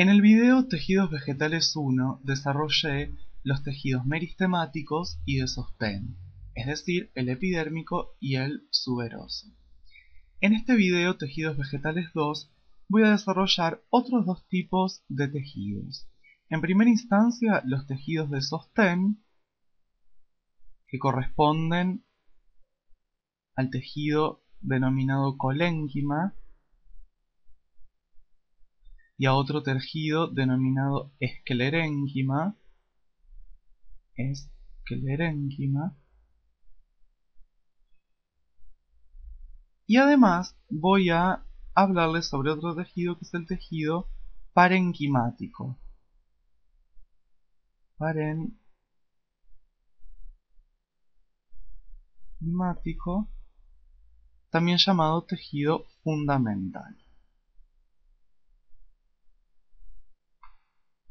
En el video Tejidos Vegetales 1 desarrollé los tejidos meristemáticos y de sostén, es decir, el epidérmico y el suberoso. En este video Tejidos Vegetales 2 voy a desarrollar otros dos tipos de tejidos. En primera instancia, los tejidos de sostén, que corresponden al tejido denominado colénquima y a otro tejido denominado esclerénquima. Y además voy a hablarles sobre otro tejido que es el tejido parenquimático. También llamado tejido fundamental.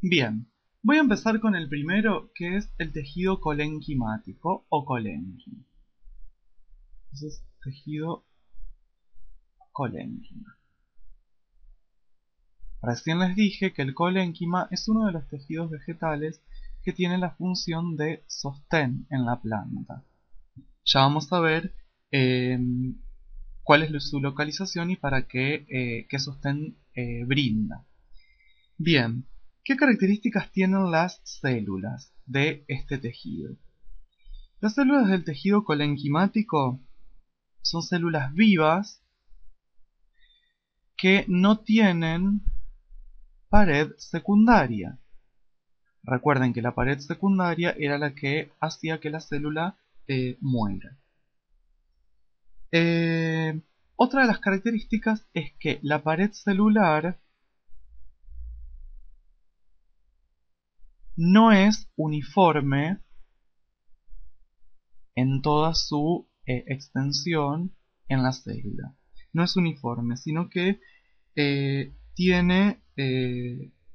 Bien, voy a empezar con el primero, que es el tejido colénquimático o colénquima. Entonces, tejido colénquima. Recién les dije que el colénquima es uno de los tejidos vegetales que tiene la función de sostén en la planta. Ya vamos a ver cuál es su localización y para qué sostén brinda. Bien, ¿qué características tienen las células de este tejido? Las células del tejido colénquimático son células vivas que no tienen pared secundaria. Recuerden que la pared secundaria era la que hacía que la célula muera. Otra de las características es que la pared celular no es uniforme en toda su extensión en la célula. No es uniforme, sino que tiene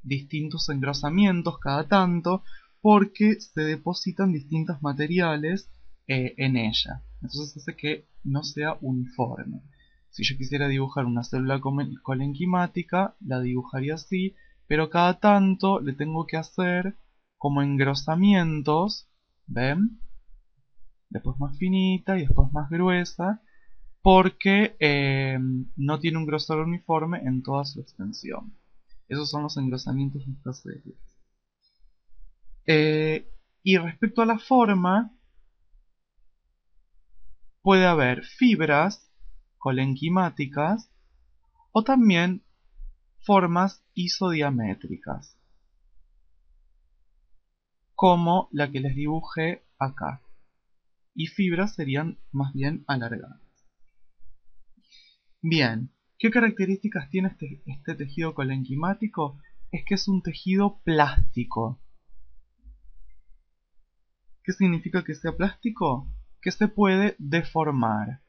distintos engrosamientos cada tanto porque se depositan distintos materiales en ella. Entonces hace que no sea uniforme. Si yo quisiera dibujar una célula colénquimática, la dibujaría así, pero cada tanto le tengo que hacer como engrosamientos, ¿ven? Después más finita y después más gruesa, porque no tiene un grosor uniforme en toda su extensión. Esos son los engrosamientos de estas células. Y respecto a la forma, puede haber fibras colénquimáticas o también formas isodiamétricas, como la que les dibujé acá. Y fibras serían más bien alargadas. Bien, ¿qué características tiene este tejido colénquimático? Es que es un tejido plástico. ¿Qué significa que sea plástico? Que se puede deformar.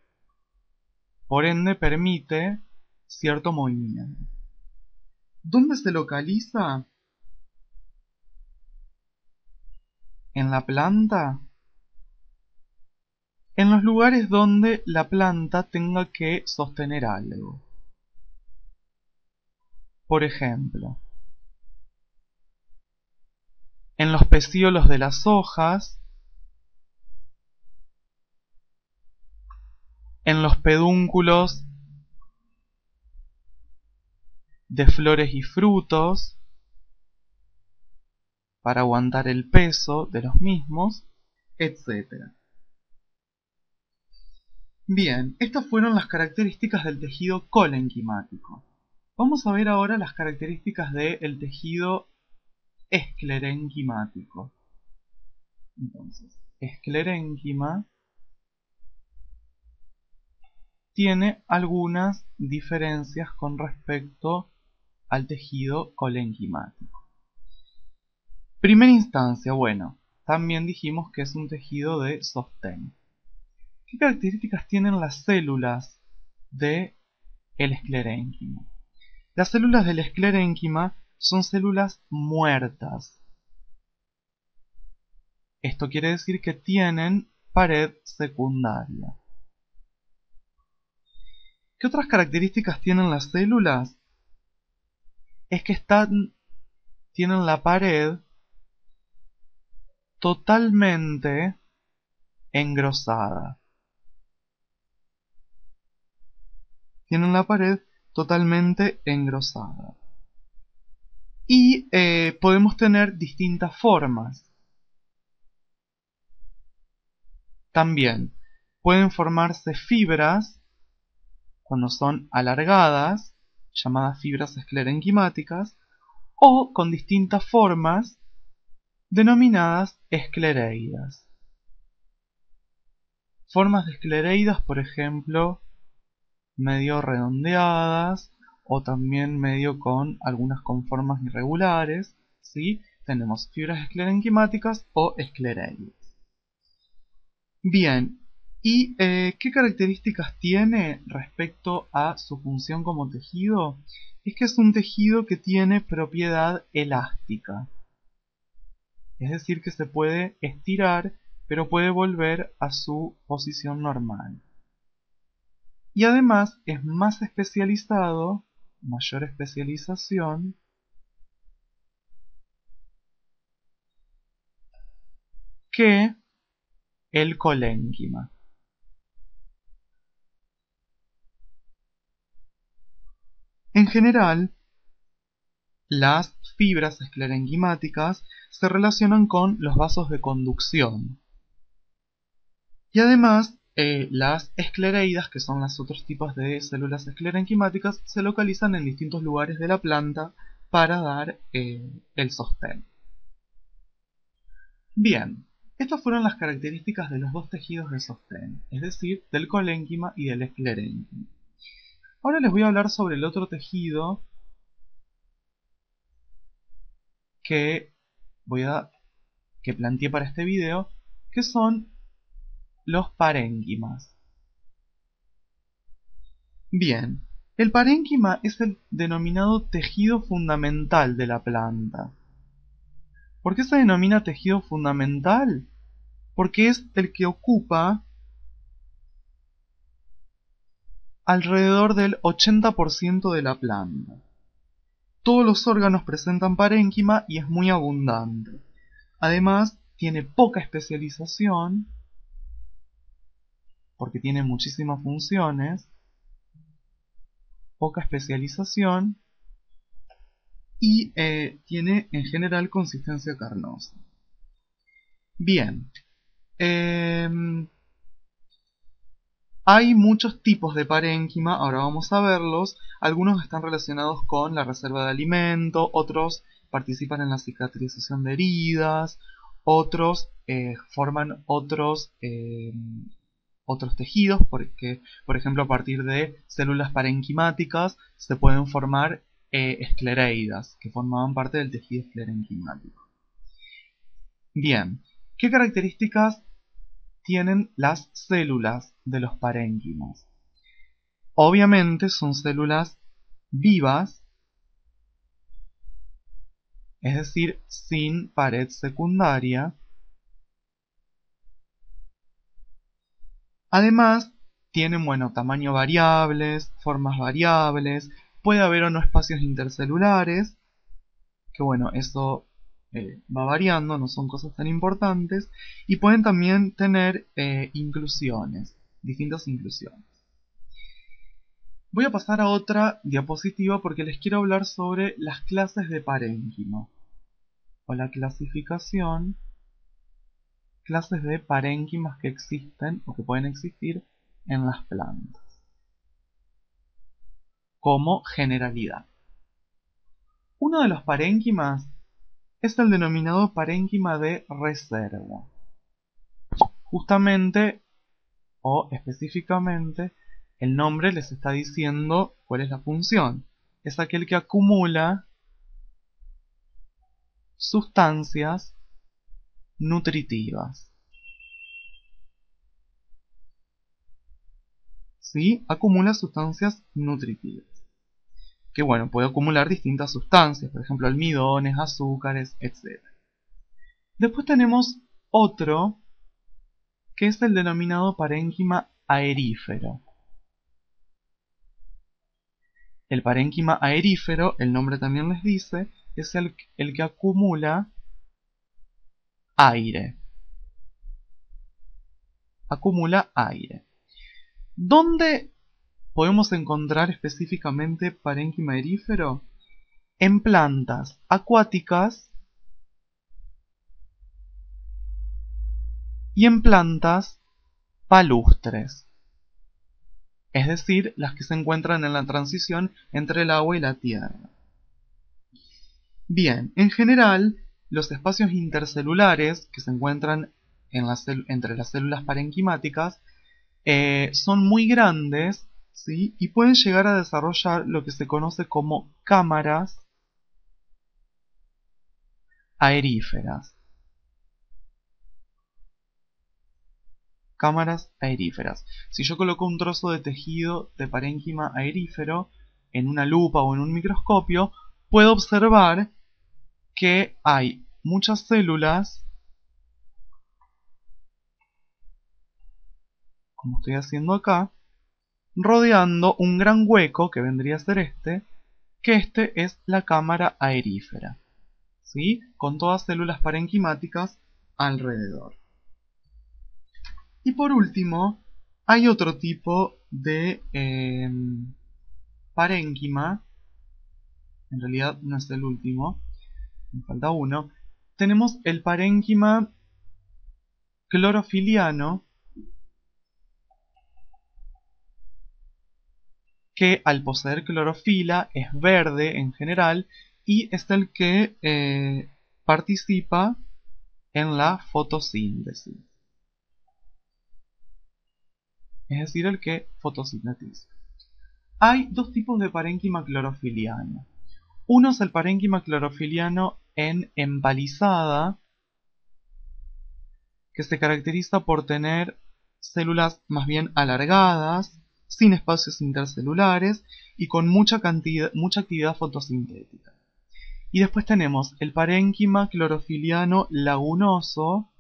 Por ende permite cierto movimiento. ¿Dónde se localiza? ¿En la planta? En los lugares donde la planta tenga que sostener algo. Por ejemplo, en los pecíolos de las hojas, en los pedúnculos de flores y frutos, para aguantar el peso de los mismos, etc. Bien, estas fueron las características del tejido colénquimático. Vamos a ver ahora las características del tejido esclerénquimático. Entonces, esclerénquima tiene algunas diferencias con respecto al tejido colénquimático. Primera instancia, bueno, también dijimos que es un tejido de sostén. ¿Qué características tienen las células del esclerénquima? Las células del esclerénquima son células muertas. Esto quiere decir que tienen pared secundaria. ¿Qué otras características tienen las células? Es que están tienen la pared totalmente engrosada. Tienen la pared totalmente engrosada. Y podemos tener distintas formas. También pueden formarse fibras cuando son alargadas, llamadas fibras esclerenquimáticas, o con distintas formas, denominadas esclereidas. Formas de esclereidas, por ejemplo, medio redondeadas, o también medio con algunas con formas irregulares, ¿sí? Tenemos fibras esclerenquimáticas o esclereidas. Bien, ¿y qué características tiene respecto a su función como tejido? Es que es un tejido que tiene propiedad elástica. Es decir, que se puede estirar, pero puede volver a su posición normal. Y además es más especializado, mayor especialización, que el colénquima. En general, las fibras esclerenquimáticas se relacionan con los vasos de conducción. Y además, las esclereidas, que son los otros tipos de células esclerenquimáticas, se localizan en distintos lugares de la planta para dar el sostén. Bien, estas fueron las características de los dos tejidos de sostén, es decir, del colénquima y del esclerénquima. Ahora les voy a hablar sobre el otro tejido que planteé para este video, que son los parénquimas. Bien, el parénquima es el denominado tejido fundamental de la planta. ¿Por qué se denomina tejido fundamental? Porque es el que ocupa alrededor del 80% de la planta. Todos los órganos presentan parénquima y es muy abundante. Además, tiene poca especialización, porque tiene muchísimas funciones, poca especialización y tiene en general consistencia carnosa. Bien, hay muchos tipos de parénquima, ahora vamos a verlos. Algunos están relacionados con la reserva de alimento, otros participan en la cicatrización de heridas, otros forman otros tejidos, porque, por ejemplo, a partir de células parenquimáticas se pueden formar esclereidas, que formaban parte del tejido esclerenquimático. Bien, ¿qué características tienen las células de los parénquimas? Obviamente son células vivas, es decir, sin pared secundaria. Además, tienen tamaño variables, formas variables, puede haber o no espacios intercelulares, que eso va variando, no son cosas tan importantes, y pueden también tener inclusiones, distintas inclusiones. Voy a pasar a otra diapositiva porque les quiero hablar sobre las clases de parénquima, o la clasificación, clases de parénquimas que existen o que pueden existir en las plantas, como generalidad. Uno de los parénquimas es el denominado parénquima de reserva. Justamente, o específicamente, el nombre les está diciendo cuál es la función. Es aquel que acumula sustancias nutritivas. ¿Sí? Acumula sustancias nutritivas. Que puede acumular distintas sustancias, por ejemplo almidones, azúcares, etc. Después tenemos otro, que es el denominado parénquima aerífero. El parénquima aerífero, el nombre también les dice, es el que acumula aire. Acumula aire. ¿Dónde podemos encontrar específicamente parénquima aerífero? En plantas acuáticas y en plantas palustres, es decir, las que se encuentran en la transición entre el agua y la tierra. Bien, en general, los espacios intercelulares que se encuentran entre las células parenquimáticas son muy grandes, ¿sí? Y pueden llegar a desarrollar lo que se conoce como cámaras aeríferas. Cámaras aeríferas. Si yo coloco un trozo de tejido de parénquima aerífero en una lupa o en un microscopio, puedo observar que hay muchas células, como estoy haciendo acá, rodeando un gran hueco que vendría a ser que este es la cámara aerífera, ¿sí? Con todas células parenquimáticas alrededor. Y por último, hay otro tipo de parénquima, en realidad no es el último, me falta uno. Tenemos el parénquima clorofiliano, que al poseer clorofila es verde en general y es el que participa en la fotosíntesis. Es decir, el que fotosintetiza. Hay dos tipos de parénquima clorofiliano. Uno es el parénquima clorofiliano en empalizada, que se caracteriza por tener células más bien alargadas, sin espacios intercelulares y con mucha actividad fotosintética. Y después tenemos el parénquima clorofiliano lagunoso,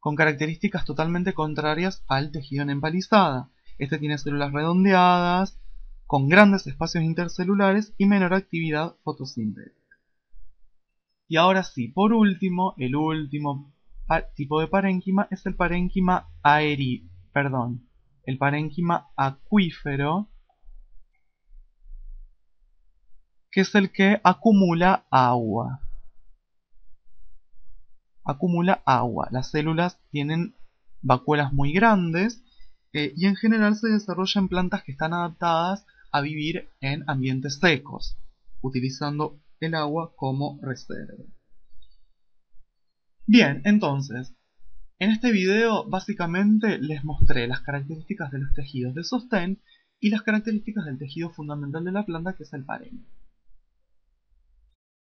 con características totalmente contrarias al tejido en empalizada. Este tiene células redondeadas, con grandes espacios intercelulares y menor actividad fotosintética. Y ahora sí, por último, el último tipo de parénquima es el parénquima el parénquima acuífero, que es el que acumula agua. Acumula agua. Las células tienen vacuolas muy grandes y en general se desarrolla en plantas que están adaptadas a vivir en ambientes secos, utilizando el agua como reserva. Bien, entonces, en este video básicamente les mostré las características de los tejidos de sostén y las características del tejido fundamental de la planta, que es el parénquima.